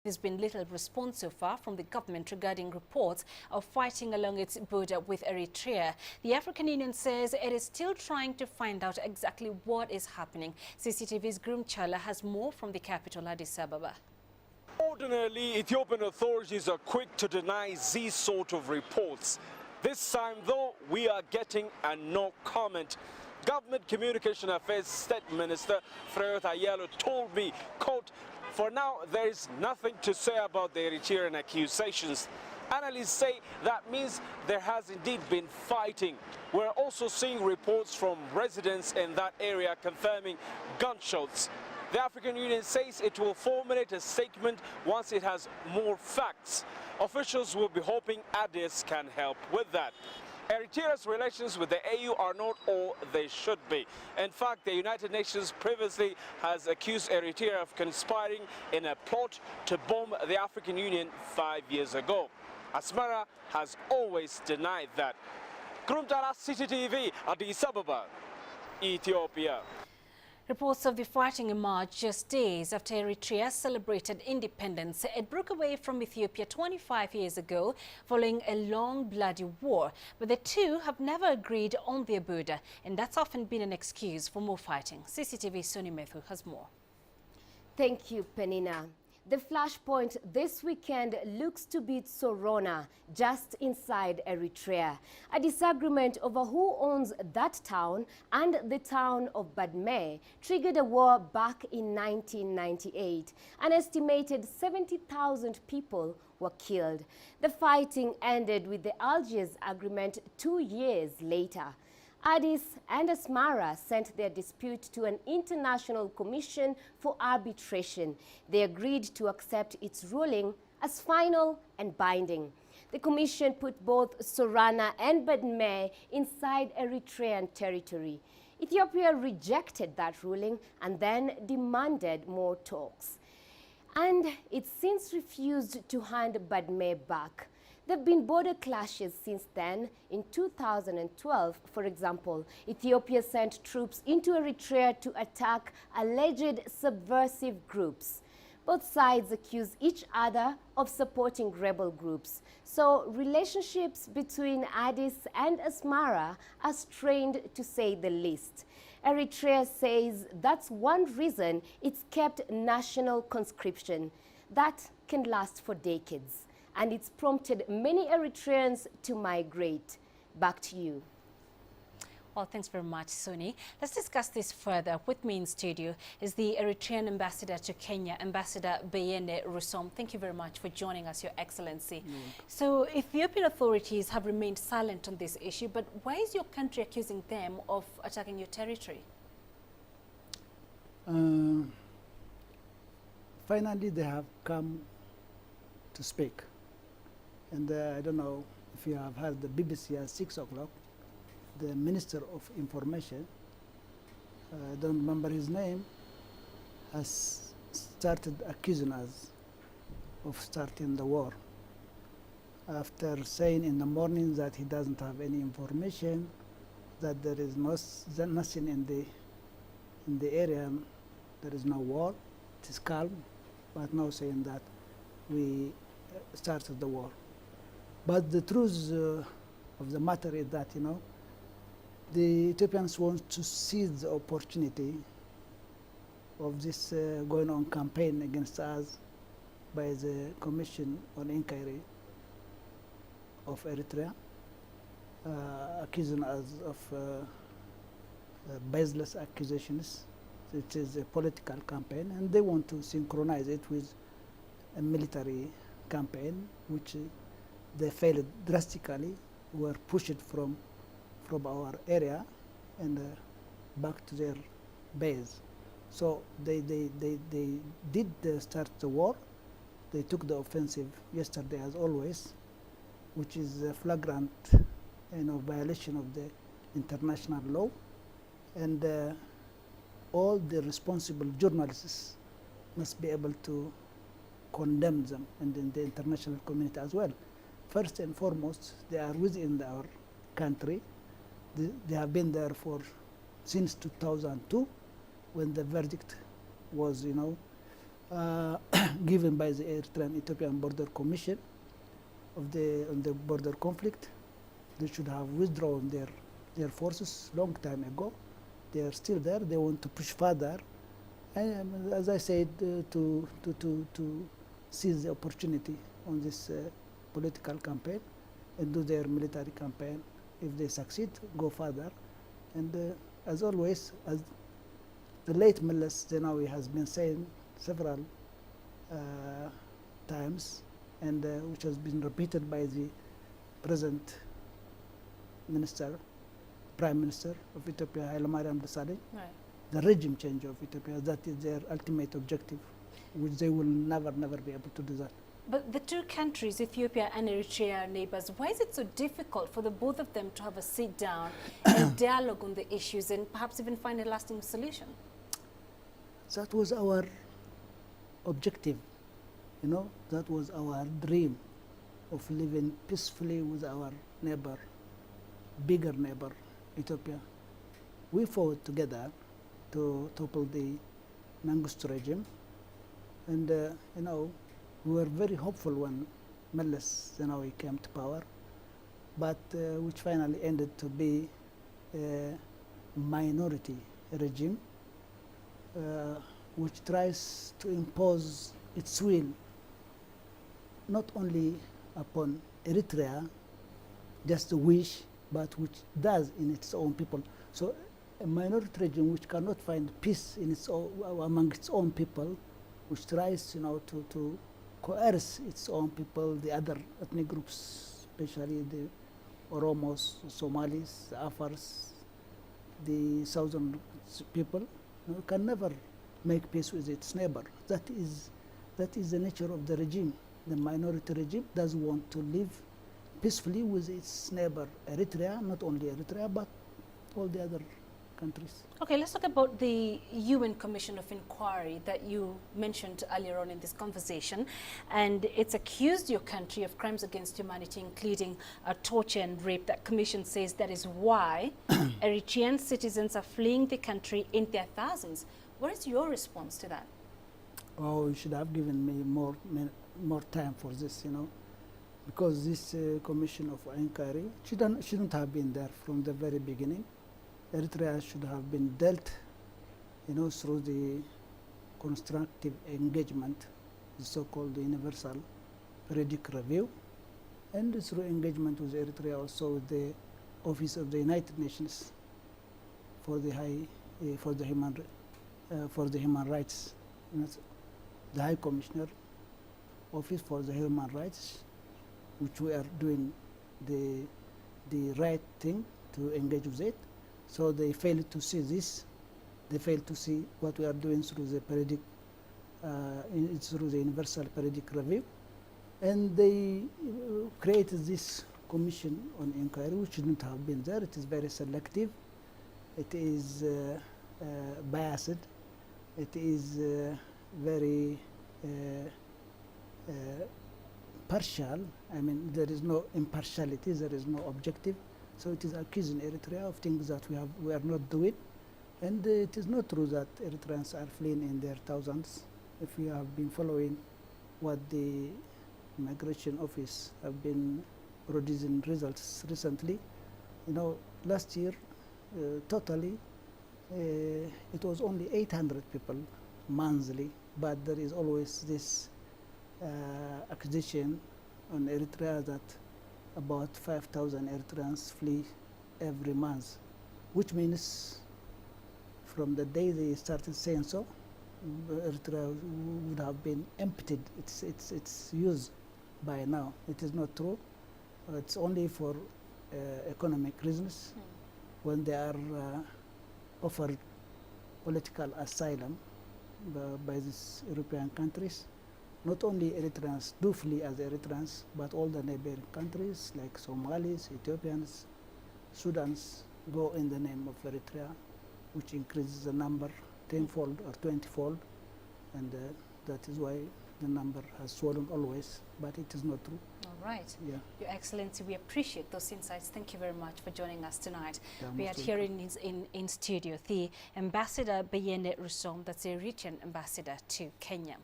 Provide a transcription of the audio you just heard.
There's been little response so far from the government regarding reports of fighting along its border with Eritrea. The African Union says it is still trying to find out exactly what is happening. CCTV's Groom Chala has more from the capital, Addis Ababa. Ordinarily, Ethiopian authorities are quick to deny these sort of reports. This time, though, we are getting a no comment. Government Communication Affairs State Minister Freyot Ayalo told me, quote, "For now, there is nothing to say about the Eritrean accusations." Analysts say that means there has indeed been fighting. We're also seeing reports from residents in that area confirming gunshots. The African Union says it will formulate a statement once it has more facts. Officials will be hoping Addis can help with that. Eritrea's relations with the AU are not all they should be. In fact, the United Nations previously has accused Eritrea of conspiring in a plot to bomb the African Union 5 years ago. Asmara has always denied that. Kurumtara CCTV, Addis Ababa, Ethiopia. Reports of the fighting emerged just days after Eritrea celebrated independence. It broke away from Ethiopia 25 years ago following a long, bloody war. But the two have never agreed on their border, and that's often been an excuse for more fighting. CCTV's Soni Methu has more. Thank you, Penina. The flashpoint this weekend looks to be Sorona, just inside Eritrea. A disagreement over who owns that town and the town of Badme triggered a war back in 1998. An estimated 70,000 people were killed. The fighting ended with the Algiers Agreement 2 years later. Addis and Asmara sent their dispute to an international commission for arbitration. They agreed to accept its ruling as final and binding. The commission put both Sorana and Badme inside Eritrean territory. Ethiopia rejected that ruling and then demanded more talks. And it's since refused to hand Badme back. There have been border clashes since then. In 2012, for example, Ethiopia sent troops into Eritrea to attack alleged subversive groups. Both sides accuse each other of supporting rebel groups. So relationships between Addis and Asmara are strained, to say the least. Eritrea says that's one reason it's kept national conscription. That can last for decades. And it's prompted many Eritreans to migrate. Back to you. Well, thanks very much, Soni. Let's discuss this further. With me in studio is the Eritrean ambassador to Kenya, Ambassador Beyene Rusom. Thank you very much for joining us, Your Excellency. So Ethiopian authorities have remained silent on this issue, but why is your country accusing them of attacking your territory? Finally, they have come to speak. And I don't know if you have heard the BBC at 6 o'clock, the Minister of Information, I don't remember his name, has started accusing us of starting the war. After saying in the morning that he doesn't have any information, that there is nothing in the area, there is no war, it is calm, but now saying that we started the war. But the truth of the matter is that, the Ethiopians want to seize the opportunity of this going on campaign against us by the Commission on Inquiry of Eritrea, accusing us of baseless accusations. It is a political campaign, and they want to synchronize it with a military campaign, which they failed drastically, were pushed from our area and back to their base. So they did start the war. They took the offensive yesterday, as always, which is a flagrant violation of the international law. And all the responsible journalists must be able to condemn them, and in the international community as well. First and foremost, they are within our country. They have been there since 2002, when the verdict was, given by the Eritrean-Ethiopian Border Commission on the border conflict. They should have withdrawn their forces long time ago. They are still there. They want to push further. And as I said, to seize the opportunity on this political campaign and do their military campaign. If they succeed, go further. And as always, as the late Meles Zenawi has been saying several times, and which has been repeated by the present Prime Minister of Ethiopia, Haile Mariam Desalegn, Right. the regime change of Ethiopia, that is their ultimate objective, which they will never be able to do that. But the two countries, Ethiopia and Eritrea, are neighbors. Why is it so difficult for the both of them to have a sit down and dialogue on the issues and perhaps even find a lasting solution? That was our objective, you know, that was our dream of living peacefully with our neighbor, bigger neighbor, Ethiopia. We fought together to topple the Mengistu regime, and you know, we were very hopeful when Meles Zenawi came to power, but which finally ended to be a minority regime which tries to impose its will not only upon Eritrea, just a wish, but which does in its own people. So a minority regime which cannot find peace in its own, among its own people, which tries, you know, to coerce its own people, the other ethnic groups, especially the Oromos, Somalis, the Afars, the southern people, you know, can never make peace with its neighbor. That is the nature of the regime. The minority regime does want to live peacefully with its neighbor Eritrea, not only Eritrea, but all the other countries. Okay, let's talk about the UN Commission of Inquiry that you mentioned earlier on in this conversation. And it's accused your country of crimes against humanity, including torture and rape. That commission says that is why Eritrean citizens are fleeing the country in their thousands. What is your response to that? Oh, you should have given me more time for this, you know, because this commission of inquiry shouldn't have been there from the very beginning. Eritrea should have been dealt, you know, through the constructive engagement, the so-called universal periodic review, and through engagement with Eritrea also with the Office of the United Nations for the human rights, you know, the High Commissioner Office for the Human Rights, which we are doing the right thing to engage with it. So they failed to see this. They failed to see what we are doing through the periodic, through the universal periodic review, and they created this commission on inquiry, which shouldn't have been there. It is very selective. It is biased. It is very partial. I mean, there is no impartiality. There is no objective. So it is accusing Eritrea of things that we are not doing, and it is not true that Eritreans are fleeing in their thousands. If you have been following what the Migration Office have been producing results recently, you know, last year totally it was only 800 people monthly, but there is always this accusation on Eritrea that about 5,000 Eritreans flee every month, which means from the day they started saying so, Eritrea would have been emptied its use by now. It is not true. It's only for economic reasons. When they are offered political asylum by these European countries. Not only Eritreans do flee as Eritreans, but all the neighboring countries like Somalis, Ethiopians, Sudans go in the name of Eritrea, which increases the number tenfold or 20-fold, and that is why the number has swollen always, but it is not true. All right. Yeah. Your Excellency, we appreciate those insights. Thank you very much for joining us tonight. Yeah, We are most here in studio the Ambassador Bayene Rusom, that's the Eritrean ambassador to Kenya.